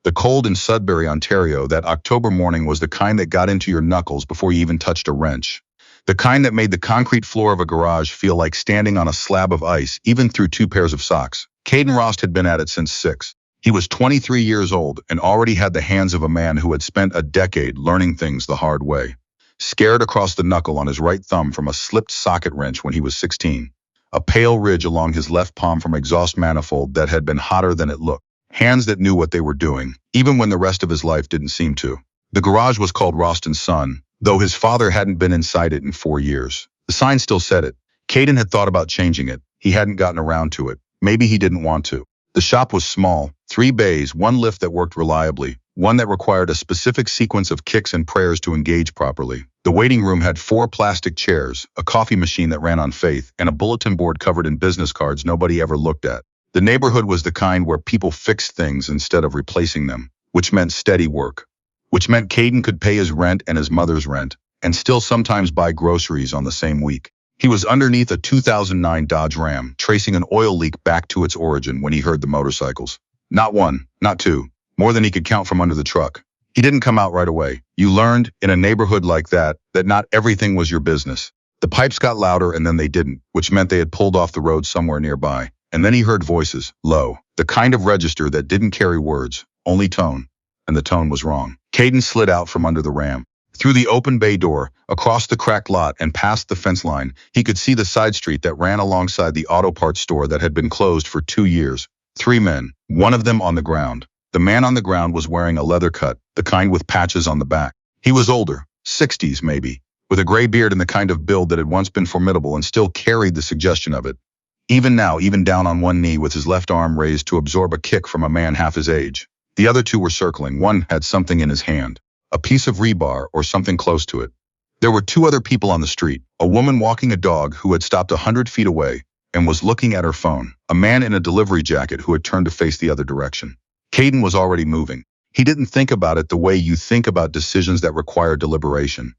The cold in Sudbury, Ontario, that October morning was the kind that got into your knuckles before you even touched a wrench. The kind that made the concrete floor of a garage feel like standing on a slab of ice, even through 2 pairs of socks. Caden Rost had been at it since 6. He was 23 years old and already had the hands of a man who had spent a decade learning things the hard way. Scared across the knuckle on his right thumb from a slipped socket wrench when he was 16. A pale ridge along his left palm from exhaust manifold that had been hotter than it looked. Hands that knew what they were doing, even when the rest of his life didn't seem to. The garage was called Rost & Son, though his father hadn't been inside it in 4 years. The sign still said it. Caden had thought about changing it. He hadn't gotten around to it. Maybe he didn't want to. The shop was small, 3 bays, 1 lift that worked reliably, one that required a specific sequence of kicks and prayers to engage properly. The waiting room had 4 plastic chairs, a coffee machine that ran on faith, and a bulletin board covered in business cards nobody ever looked at. The neighborhood was the kind where people fixed things instead of replacing them, which meant steady work. Which meant Caden could pay his rent and his mother's rent, and still sometimes buy groceries on the same week. He was underneath a 2009 Dodge Ram, tracing an oil leak back to its origin when he heard the motorcycles. Not 1, not 2, more than he could count from under the truck. He didn't come out right away. You learned, in a neighborhood like that not everything was your business. The pipes got louder and then they didn't, which meant they had pulled off the road somewhere nearby. And then he heard voices, low, the kind of register that didn't carry words, only tone. And the tone was wrong. Caden slid out from under the Ram. Through the open bay door, across the cracked lot and past the fence line, he could see the side street that ran alongside the auto parts store that had been closed for 2 years. 3 men, one of them on the ground. The man on the ground was wearing a leather cut, the kind with patches on the back. He was older, 60s maybe, with a gray beard and the kind of build that had once been formidable and still carried the suggestion of it. Even now, even down on one knee with his left arm raised to absorb a kick from a man half his age. The other 2 were circling. One had something in his hand. A piece of rebar or something close to it. There were 2 other people on the street, a woman walking a dog who had stopped 100 feet away and was looking at her phone, a man in a delivery jacket who had turned to face the other direction. Caden was already moving. He didn't think about it the way you think about decisions that require deliberation.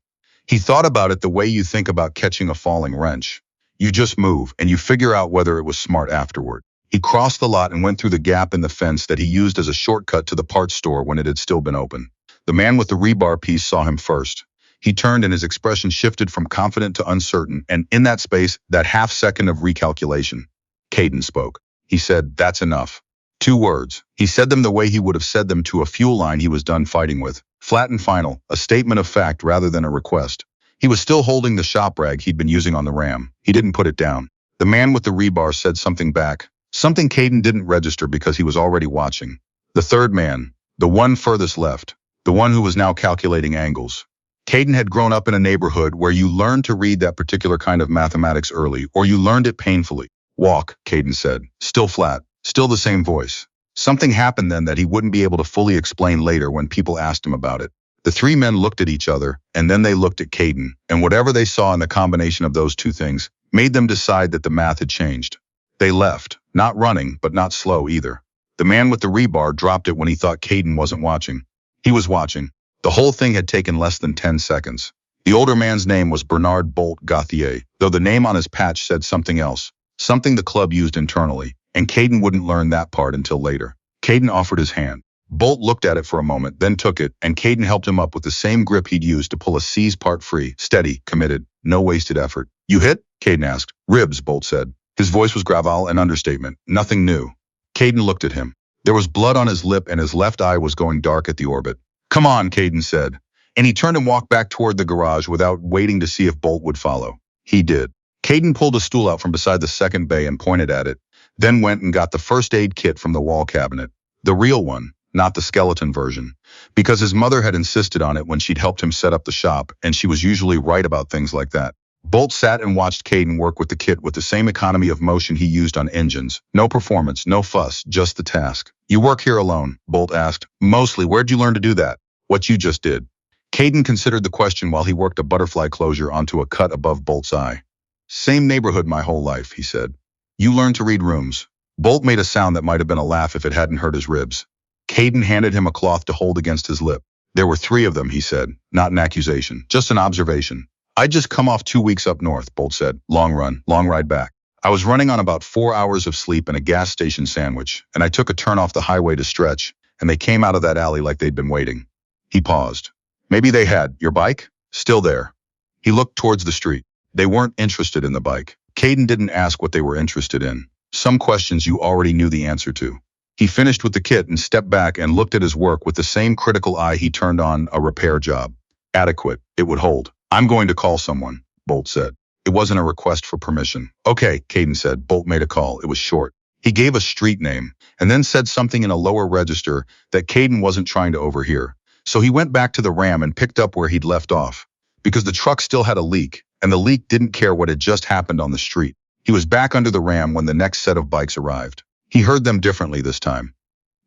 He thought about it the way you think about catching a falling wrench. You just move, and you figure out whether it was smart afterward. He crossed the lot and went through the gap in the fence that he used as a shortcut to the parts store when it had still been open. The man with the rebar piece saw him first. He turned and his expression shifted from confident to uncertain, and in that space, that half second of recalculation, Caden spoke. He said, "That's enough." 2 words. He said them the way he would have said them to a fuel line he was done fighting with. Flat and final, a statement of fact rather than a request. He was still holding the shop rag he'd been using on the Ram. He didn't put it down. The man with the rebar said something back, something Caden didn't register because he was already watching. The 3rd man, the one furthest left, the one who was now calculating angles. Caden had grown up in a neighborhood where you learned to read that particular kind of mathematics early, or you learned it painfully. "Walk," Caden said, still flat, still the same voice. Something happened then that he wouldn't be able to fully explain later when people asked him about it. The 3 men looked at each other, and then they looked at Caden, and whatever they saw in the combination of those 2 things made them decide that the math had changed. They left, not running, but not slow either. The man with the rebar dropped it when he thought Caden wasn't watching. He was watching. The whole thing had taken less than 10 seconds. The older man's name was Bernard Bolt Gauthier, though the name on his patch said something else, something the club used internally, and Caden wouldn't learn that part until later. Caden offered his hand. Bolt looked at it for a moment, then took it, and Caden helped him up with the same grip he'd used to pull a C's part free, steady, committed, no wasted effort. "You hit?" Caden asked. "Ribs," Bolt said. His voice was gravel and understatement, nothing new. Caden looked at him. There was blood on his lip and his left eye was going dark at the orbit. "Come on," Caden said. And he turned and walked back toward the garage without waiting to see if Bolt would follow. He did. Caden pulled a stool out from beside the 2nd bay and pointed at it, then went and got the first aid kit from the wall cabinet. The real one, not the skeleton version, because his mother had insisted on it when she'd helped him set up the shop, and she was usually right about things like that. Bolt sat and watched Caden work with the kit with the same economy of motion he used on engines. No performance, no fuss, just the task. "You work here alone?" Bolt asked. "Mostly. Where'd you learn to do that?" "What you just did." Caden considered the question while he worked a butterfly closure onto a cut above Bolt's eye. "Same neighborhood my whole life," he said. "You learned to read rooms." Bolt made a sound that might have been a laugh if it hadn't hurt his ribs. Caden handed him a cloth to hold against his lip. "There were 3 of them," he said, not an accusation, just an observation. "I'd just come off 2 weeks up north," Bolt said. "Long run, long ride back. I was running on about 4 hours of sleep and a gas station sandwich, and I took a turn off the highway to stretch, and they came out of that alley like they'd been waiting. He paused. Maybe they had. Your bike? Still there. He looked towards the street. They weren't interested in the bike. Caden didn't ask what they were interested in. Some questions you already knew the answer to. He finished with the kit and stepped back and looked at his work with the same critical eye he turned on a repair job. Adequate. It would hold. I'm going to call someone, Bolt said. It wasn't a request for permission. Okay, Caden said. Bolt made a call. It was short. He gave a street name and then said something in a lower register that Caden wasn't trying to overhear. So he went back to the Ram and picked up where he'd left off. Because the truck still had a leak, and the leak didn't care what had just happened on the street. He was back under the Ram when the next set of bikes arrived. He heard them differently this time.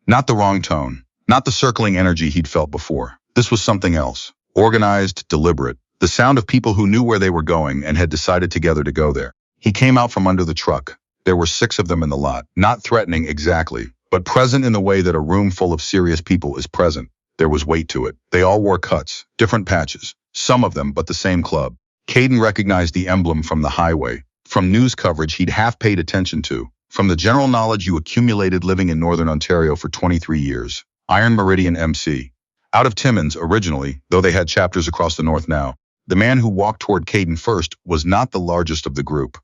Not the wrong tone, not the circling energy he'd felt before. This was something else. Organized, deliberate. The sound of people who knew where they were going and had decided together to go there. He came out from under the truck. There were 6 of them in the lot, not threatening exactly, but present in the way that a room full of serious people is present. There was weight to it. They all wore cuts, different patches, some of them but the same club. Caden recognized the emblem from the highway, from news coverage he'd half paid attention to, from the general knowledge you accumulated living in Northern Ontario for 23 years. Iron Meridian MC. Out of Timmins originally, though they had chapters across the north now, the man who walked toward Caden first was not the largest of the group,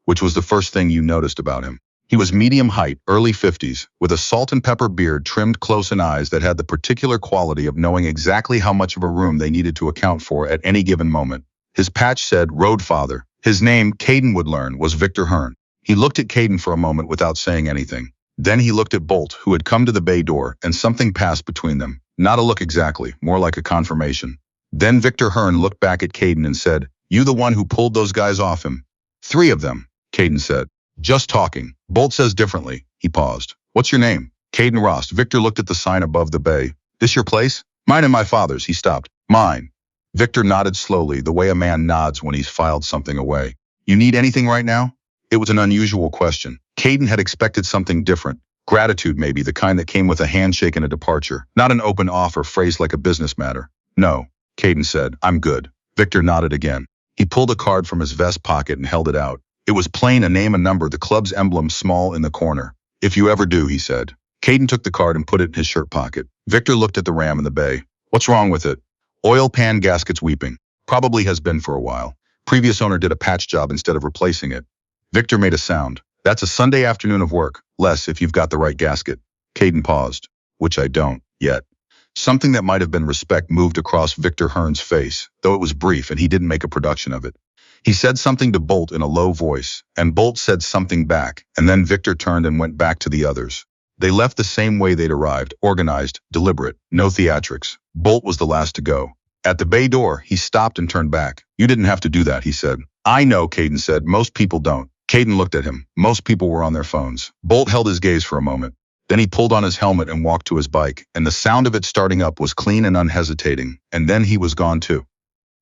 which was the first thing you noticed about him. He was medium height, early 50s, with a salt and pepper beard trimmed close and eyes that had the particular quality of knowing exactly how much of a room they needed to account for at any given moment. His patch said Road Father. His name, Caden would learn, was Victor Hearn. He looked at Caden for a moment without saying anything. Then he looked at Bolt, who had come to the bay door, and something passed between them. Not a look exactly, more like a confirmation. Then Victor Hearn looked back at Caden and said, "You the one who pulled those guys off him?" 3 of them, Caden said. "Just talking." Bolt says differently. He paused. "What's your name?" "Caden Rost." Victor looked at the sign above the bay. "This your place?" "Mine and my father's." He stopped. "Mine." Victor nodded slowly, the way a man nods when he's filed something away. "You need anything right now?" It was an unusual question. Caden had expected something different. Gratitude, maybe, the kind that came with a handshake and a departure. Not an open offer phrased like a business matter. "No," Caden said. "I'm good." Victor nodded again. He pulled a card from his vest pocket and held it out. It was plain, a name and number, the club's emblem small in the corner. "If you ever do," he said. Caden took the card and put it in his shirt pocket. Victor looked at the Ram in the bay. "What's wrong with it?" "Oil pan gasket's weeping. Probably has been for a while. Previous owner did a patch job instead of replacing it." Victor made a sound. "That's a Sunday afternoon of work. Less if you've got the right gasket." Caden paused. "Which I don't, yet." Something that might have been respect moved across Victor Hearn's face, though it was brief and he didn't make a production of it. He said something to Bolt in a low voice, and Bolt said something back, and then Victor turned and went back to the others. They left the same way they'd arrived, organized, deliberate, no theatrics. Bolt was the last to go. At the bay door, he stopped and turned back. "You didn't have to do that," he said. "I know," Caden said. "Most people don't." Caden looked at him. Most people were on their phones. Bolt held his gaze for a moment. Then he pulled on his helmet and walked to his bike, and the sound of it starting up was clean and unhesitating, and then he was gone too.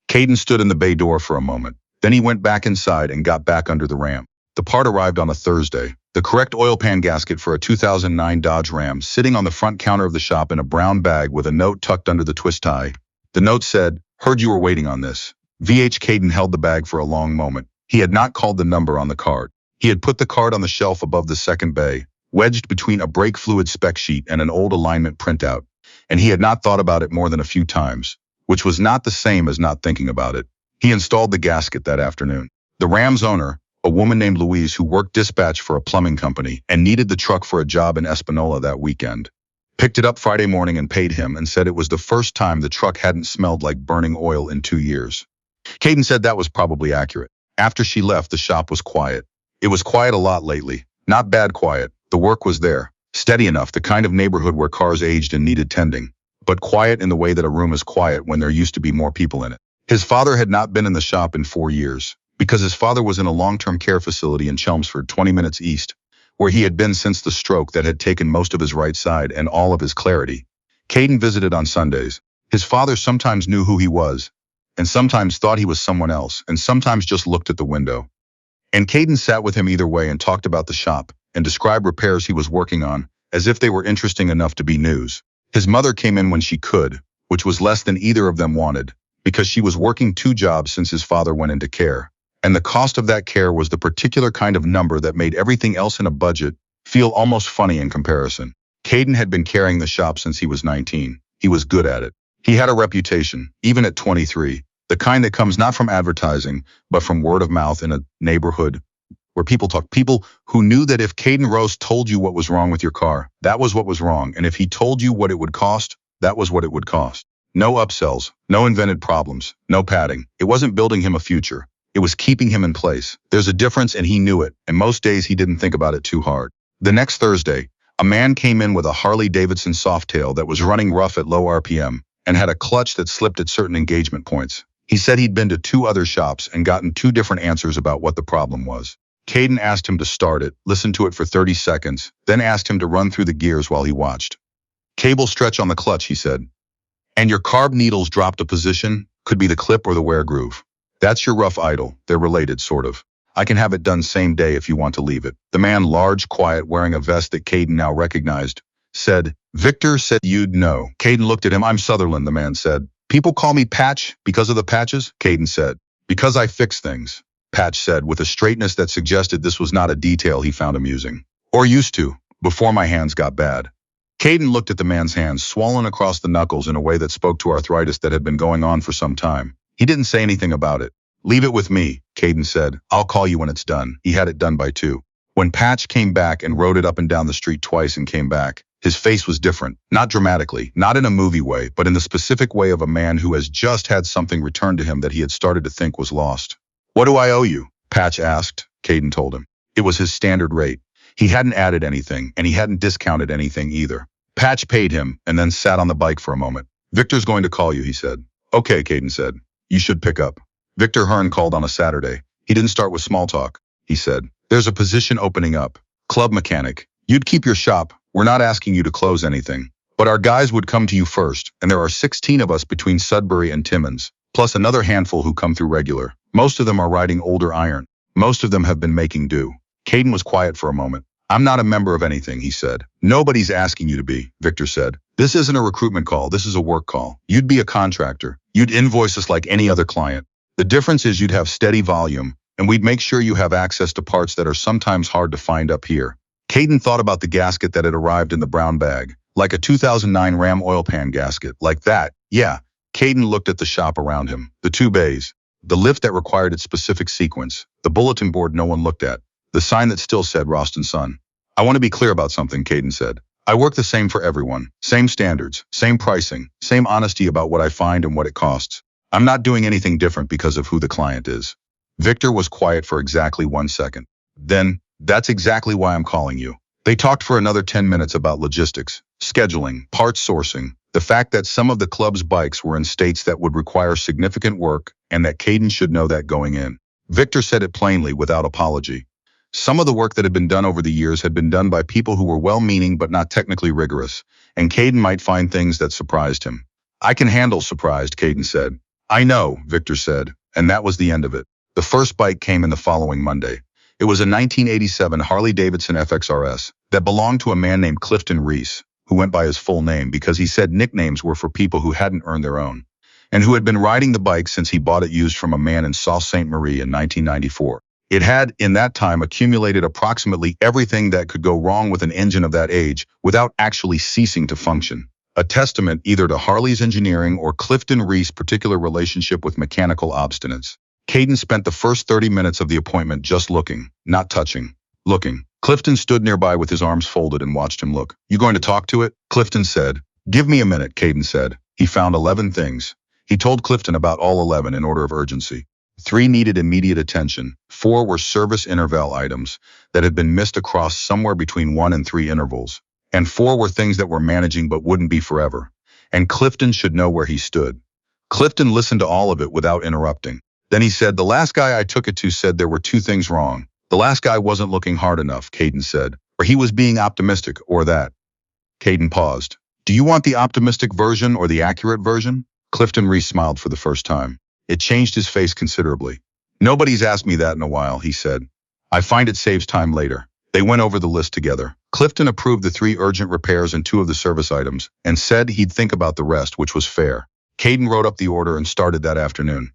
Caden stood in the bay door for a moment. Then he went back inside and got back under the Ram. The part arrived on a Thursday. The correct oil pan gasket for a 2009 Dodge Ram sitting on the front counter of the shop in a brown bag with a note tucked under the twist tie. The note said, "Heard you were waiting on this." Caden held the bag for a long moment. He had not called the number on the card. He had put the card on the shelf above the second bay, wedged between a brake fluid spec sheet and an old alignment printout, and he had not thought about it more than a few times, which was not the same as not thinking about it. He installed the gasket that afternoon. The Ram's owner, a woman named Louise who worked dispatch for a plumbing company and needed the truck for a job in Espanola that weekend, picked it up Friday morning and paid him and said it was the first time the truck hadn't smelled like burning oil in 2 years. Caden said that was probably accurate. After she left, the shop was quiet. It was quiet a lot lately. Not bad quiet. The work was there. Steady enough, the kind of neighborhood where cars aged and needed tending. But quiet in the way that a room is quiet when there used to be more people in it. His father had not been in the shop in 4 years, because his father was in a long-term care facility in Chelmsford, 20 minutes east, where he had been since the stroke that had taken most of his right side and all of his clarity. Caden visited on Sundays. His father sometimes knew who he was, and sometimes thought he was someone else, and sometimes just looked at the window. And Caden sat with him either way and talked about the shop, and described repairs he was working on, as if they were interesting enough to be news. His mother came in when she could, which was less than either of them wanted, because she was working 2 jobs since his father went into care. And the cost of that care was the particular kind of number that made everything else in a budget feel almost funny in comparison. Caden had been carrying the shop since he was 19. He was good at it. He had a reputation, even at 23, the kind that comes not from advertising, but from word of mouth in a neighborhood where people talk. People who knew that if Caden Rost told you what was wrong with your car, that was what was wrong. And if he told you what it would cost, that was what it would cost. No upsells, no invented problems, no padding. It wasn't building him a future. It was keeping him in place. There's a difference and he knew it, and most days he didn't think about it too hard. The next Thursday, a man came in with a Harley-Davidson Softail that was running rough at low RPM and had a clutch that slipped at certain engagement points. He said he'd been to 2 other shops and gotten 2 different answers about what the problem was. Caden asked him to start it, listened to it for 30 seconds, then asked him to run through the gears while he watched. Cable stretch on the clutch, he said. And your carb needles dropped a position, could be the clip or the wear groove. That's your rough idle. They're related, sort of. I can have it done same day if you want to leave it. The man, large, quiet, wearing a vest that Caden now recognized, said, Victor said you'd know. Caden looked at him. I'm Sutherland, the man said. People call me Patch because of the patches, Caden said. Because I fix things, Patch said with a straightness that suggested this was not a detail he found amusing. Or used to, before my hands got bad. Caden looked at the man's hands, swollen across the knuckles in a way that spoke to arthritis that had been going on for some time. He didn't say anything about it. Leave it with me, Caden said. I'll call you when it's done. He had it done by 2. When Patch came back and rode it up and down the street twice and came back, his face was different. Not dramatically, not in a movie way, but in the specific way of a man who has just had something returned to him that he had started to think was lost. What do I owe you? Patch asked. Caden told him. It was his standard rate. He hadn't added anything, and he hadn't discounted anything either. Patch paid him and then sat on the bike for a moment. Victor's going to call you, he said. Okay, Caden said. You should pick up. Victor Hearn called on a Saturday. He didn't start with small talk. He said, there's a position opening up. Club mechanic. You'd keep your shop. We're not asking you to close anything. But our guys would come to you first, and there are 16 of us between Sudbury and Timmins, plus another handful who come through regular. Most of them are riding older iron. Most of them have been making do. Caden was quiet for a moment. I'm not a member of anything, he said. Nobody's asking you to be, Victor said. This isn't a recruitment call, this is a work call. You'd be a contractor. You'd invoice us like any other client. The difference is you'd have steady volume, and we'd make sure you have access to parts that are sometimes hard to find up here. Caden thought about the gasket that had arrived in the brown bag, like a 2009 Ram oil pan gasket, like that. Yeah, Caden looked at the shop around him, the 2 bays, the lift that required its specific sequence, the bulletin board no one looked at, the sign that still said Rost & Son. I want to be clear about something, Caden said. I work the same for everyone, same standards, same pricing, same honesty about what I find and what it costs. I'm not doing anything different because of who the client is. Victor was quiet for exactly 1 second. Then, that's exactly why I'm calling you. They talked for another 10 minutes about logistics, scheduling, parts sourcing, the fact that some of the club's bikes were in states that would require significant work and that Caden should know that going in. Victor said it plainly without apology. Some of the work that had been done over the years had been done by people who were well-meaning but not technically rigorous, and Caden might find things that surprised him. I can handle surprised, Caden said. I know, Victor said, and that was the end of it. The first bike came in the following Monday. It was a 1987 Harley-Davidson FXRS that belonged to a man named Clifton Reese, who went by his full name because he said nicknames were for people who hadn't earned their own, and who had been riding the bike since he bought it used from a man in Sault Ste. Marie in 1994. It had, in that time, accumulated approximately everything that could go wrong with an engine of that age without actually ceasing to function. A testament either to Harley's engineering or Clifton Reese's particular relationship with mechanical obstinance. Caden spent the first 30 minutes of the appointment just looking, not touching. Looking. Clifton stood nearby with his arms folded and watched him look. You going to talk to it? Clifton said. Give me a minute, Caden said. He found 11 things. He told Clifton about all 11 in order of urgency. 3 needed immediate attention. 4 were service interval items that had been missed across somewhere between 1 and 3 intervals. And 4 were things that were managing but wouldn't be forever. And Clifton should know where he stood. Clifton listened to all of it without interrupting. Then he said, the last guy I took it to said there were 2 things wrong. The last guy wasn't looking hard enough, Caden said. Or he was being optimistic, or that. Caden paused. Do you want the optimistic version or the accurate version? Clifton Reese smiled for the first time. It changed his face considerably. Nobody's asked me that in a while, he said. I find it saves time later. They went over the list together. Clifton approved the 3 urgent repairs and 2 of the service items, and said he'd think about the rest, which was fair. Caden wrote up the order and started that afternoon.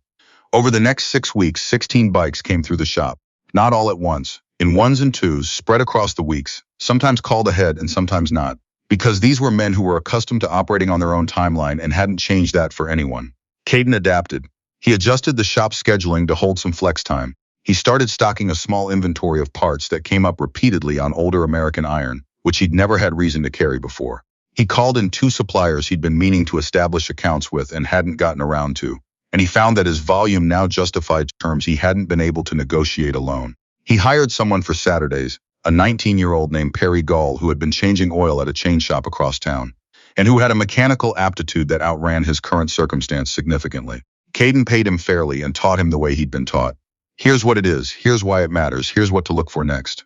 Over the next 6 weeks, 16 bikes came through the shop. Not all at once, in 1s and 2s, spread across the weeks, sometimes called ahead and sometimes not. Because these were men who were accustomed to operating on their own timeline and hadn't changed that for anyone. Caden adapted. He adjusted the shop scheduling to hold some flex time. He started stocking a small inventory of parts that came up repeatedly on older American iron, which he'd never had reason to carry before. He called in 2 suppliers he'd been meaning to establish accounts with and hadn't gotten around to, and he found that his volume now justified terms he hadn't been able to negotiate alone. He hired someone for Saturdays, a 19-year-old named Perry Gall who had been changing oil at a chain shop across town, and who had a mechanical aptitude that outran his current circumstance significantly. Caden paid him fairly and taught him the way he'd been taught. Here's what it is, here's why it matters, here's what to look for next.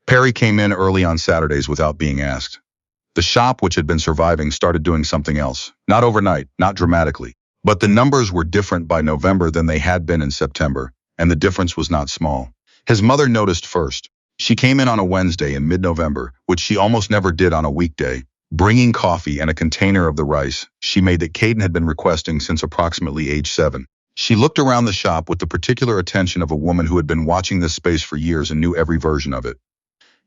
Perry came in early on Saturdays without being asked. The shop, which had been surviving, started doing something else. Not overnight, not dramatically. But the numbers were different by November than they had been in September, and the difference was not small. His mother noticed first. She came in on a Wednesday in mid-November, which she almost never did on a weekday, bringing coffee and a container of the rice she made that Caden had been requesting since approximately age 7. She looked around the shop with the particular attention of a woman who had been watching this space for years and knew every version of it.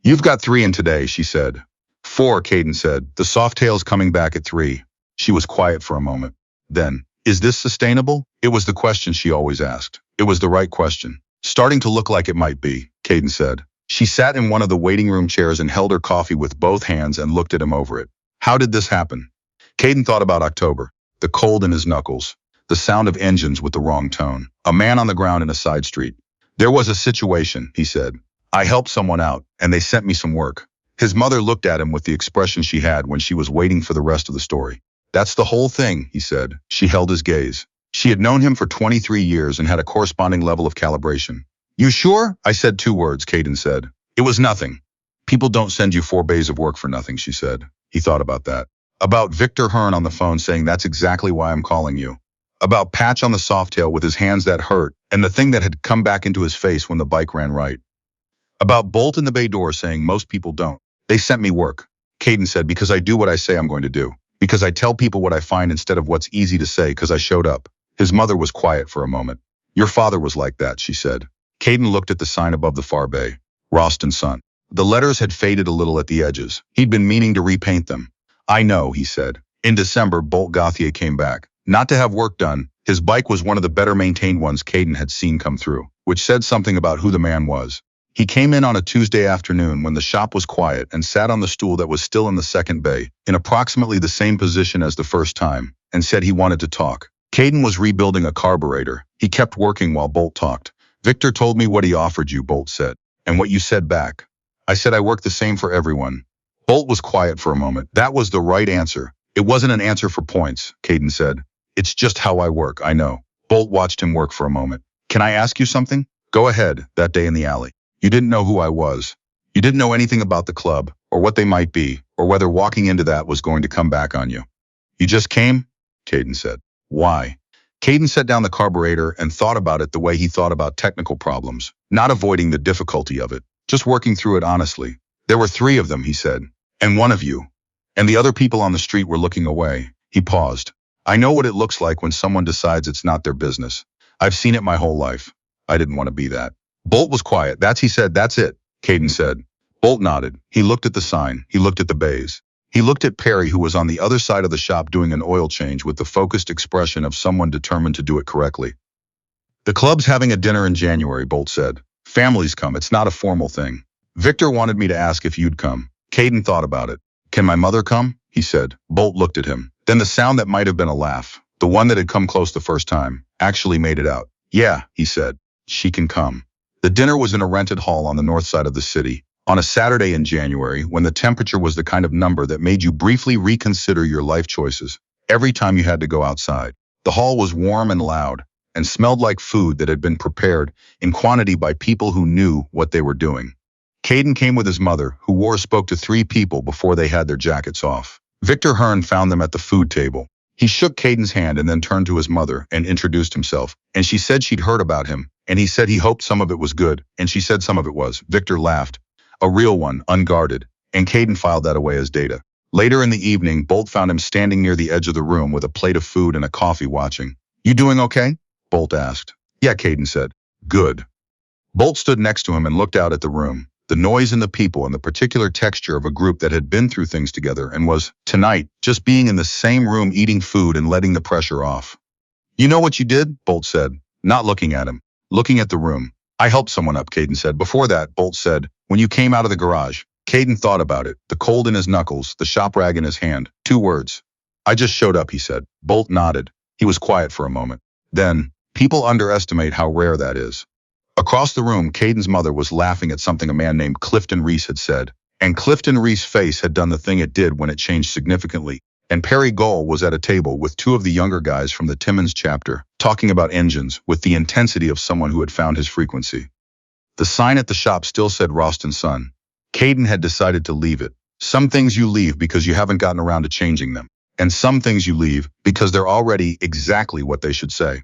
"You've got 3 in today," she said. "4, Caden said. "The Softail's coming back at 3. She was quiet for a moment. Then, "Is this sustainable?" It was the question she always asked. It was the right question. "Starting to look like it might be," Caden said. She sat in one of the waiting room chairs and held her coffee with both hands and looked at him over it. How did this happen? Caden thought about October, the cold in his knuckles, the sound of engines with the wrong tone, a man on the ground in a side street. "There was a situation," he said. "I helped someone out, and they sent me some work." His mother looked at him with the expression she had when she was waiting for the rest of the story. "That's the whole thing," he said. She held his gaze. She had known him for 23 years and had a corresponding level of calibration. "You sure?" I said 2 words, Caden said. "It was nothing." "People don't send you 4 days of work for nothing," she said. He thought about that. About Victor Hearn on the phone saying, "That's exactly why I'm calling you." About Patch on the Softail with his hands that hurt and the thing that had come back into his face when the bike ran right. About Bolt in the bay door saying, "Most people don't." "They sent me work," Caden said, "because I do what I say I'm going to do. Because I tell people what I find instead of what's easy to say because I showed up." His mother was quiet for a moment. "Your father was like that," she said. Caden looked at the sign above the far bay. Rost and Son. The letters had faded a little at the edges. He'd been meaning to repaint them. "I know," he said. In December, Bolt Gauthier came back. Not to have work done. His bike was one of the better maintained ones Caden had seen come through, which said something about who the man was. He came in on a Tuesday afternoon when the shop was quiet and sat on the stool that was still in the second bay, in approximately the same position as the first time, and said he wanted to talk. Caden was rebuilding a carburetor. He kept working while Bolt talked. "Victor told me what he offered you," Bolt said. "And what you said back." "I said I work the same for everyone." Bolt was quiet for a moment. "That was the right answer." "It wasn't an answer for points," Caden said. "It's just how I work, I know." Bolt watched him work for a moment. "Can I ask you something?" "Go ahead." "That day in the alley. You didn't know who I was. You didn't know anything about the club, or what they might be, or whether walking into that was going to come back on you. You just came?" Caden said. "Why?" Caden set down the carburetor and thought about it the way he thought about technical problems, not avoiding the difficulty of it, just working through it honestly. "There were 3 of them," he said. "And one of you. And the other people on the street were looking away." He paused. "I know what it looks like when someone decides it's not their business. I've seen it my whole life. I didn't want to be that." Bolt was quiet. He said, "That's it," Caden said. Bolt nodded. He looked at the sign. He looked at the bays. He looked at Perry, who was on the other side of the shop doing an oil change with the focused expression of someone determined to do it correctly. "The club's having a dinner in January," Bolt said. "Families come. It's not a formal thing. Victor wanted me to ask if you'd come." Caden thought about it. "Can my mother come?" he said. Bolt looked at him. Then the sound that might have been a laugh, the one that had come close the first time, actually made it out. "Yeah," he said. "She can come." The dinner was in a rented hall on the north side of the city, on a Saturday in January when the temperature was the kind of number that made you briefly reconsider your life choices every time you had to go outside. The hall was warm and loud, and smelled like food that had been prepared in quantity by people who knew what they were doing. Caden came with his mother, who spoke to 3 people before they had their jackets off. Victor Hearn found them at the food table. He shook Caden's hand and then turned to his mother and introduced himself, and she said she'd heard about him, and he said he hoped some of it was good, and she said some of it was. Victor laughed. A real one, unguarded, and Caden filed that away as data. Later in the evening, Bolt found him standing near the edge of the room with a plate of food and a coffee watching. "You doing okay?" Bolt asked. "Yeah," Caden said. "Good." Bolt stood next to him and looked out at the room. The noise and the people and the particular texture of a group that had been through things together and was, tonight, just being in the same room eating food and letting the pressure off. You know what you did? Bolt said, not looking at him, looking at the room. I helped someone up, Caden said. Before that, Bolt said, when you came out of the garage. Caden thought about it, the cold in his knuckles, the shop rag in his hand. 2 words. I just showed up, he said. Bolt nodded. He was quiet for a moment. Then, people underestimate how rare that is. Across the room, Caden's mother was laughing at something a man named Clifton Reese had said. And Clifton Reese's face had done the thing it did when it changed significantly. And Perry Gull was at a table with 2 of the younger guys from the Timmins chapter, talking about engines with the intensity of someone who had found his frequency. The sign at the shop still said Rost and Son. Caden had decided to leave it. Some things you leave because you haven't gotten around to changing them. And some things you leave because they're already exactly what they should say.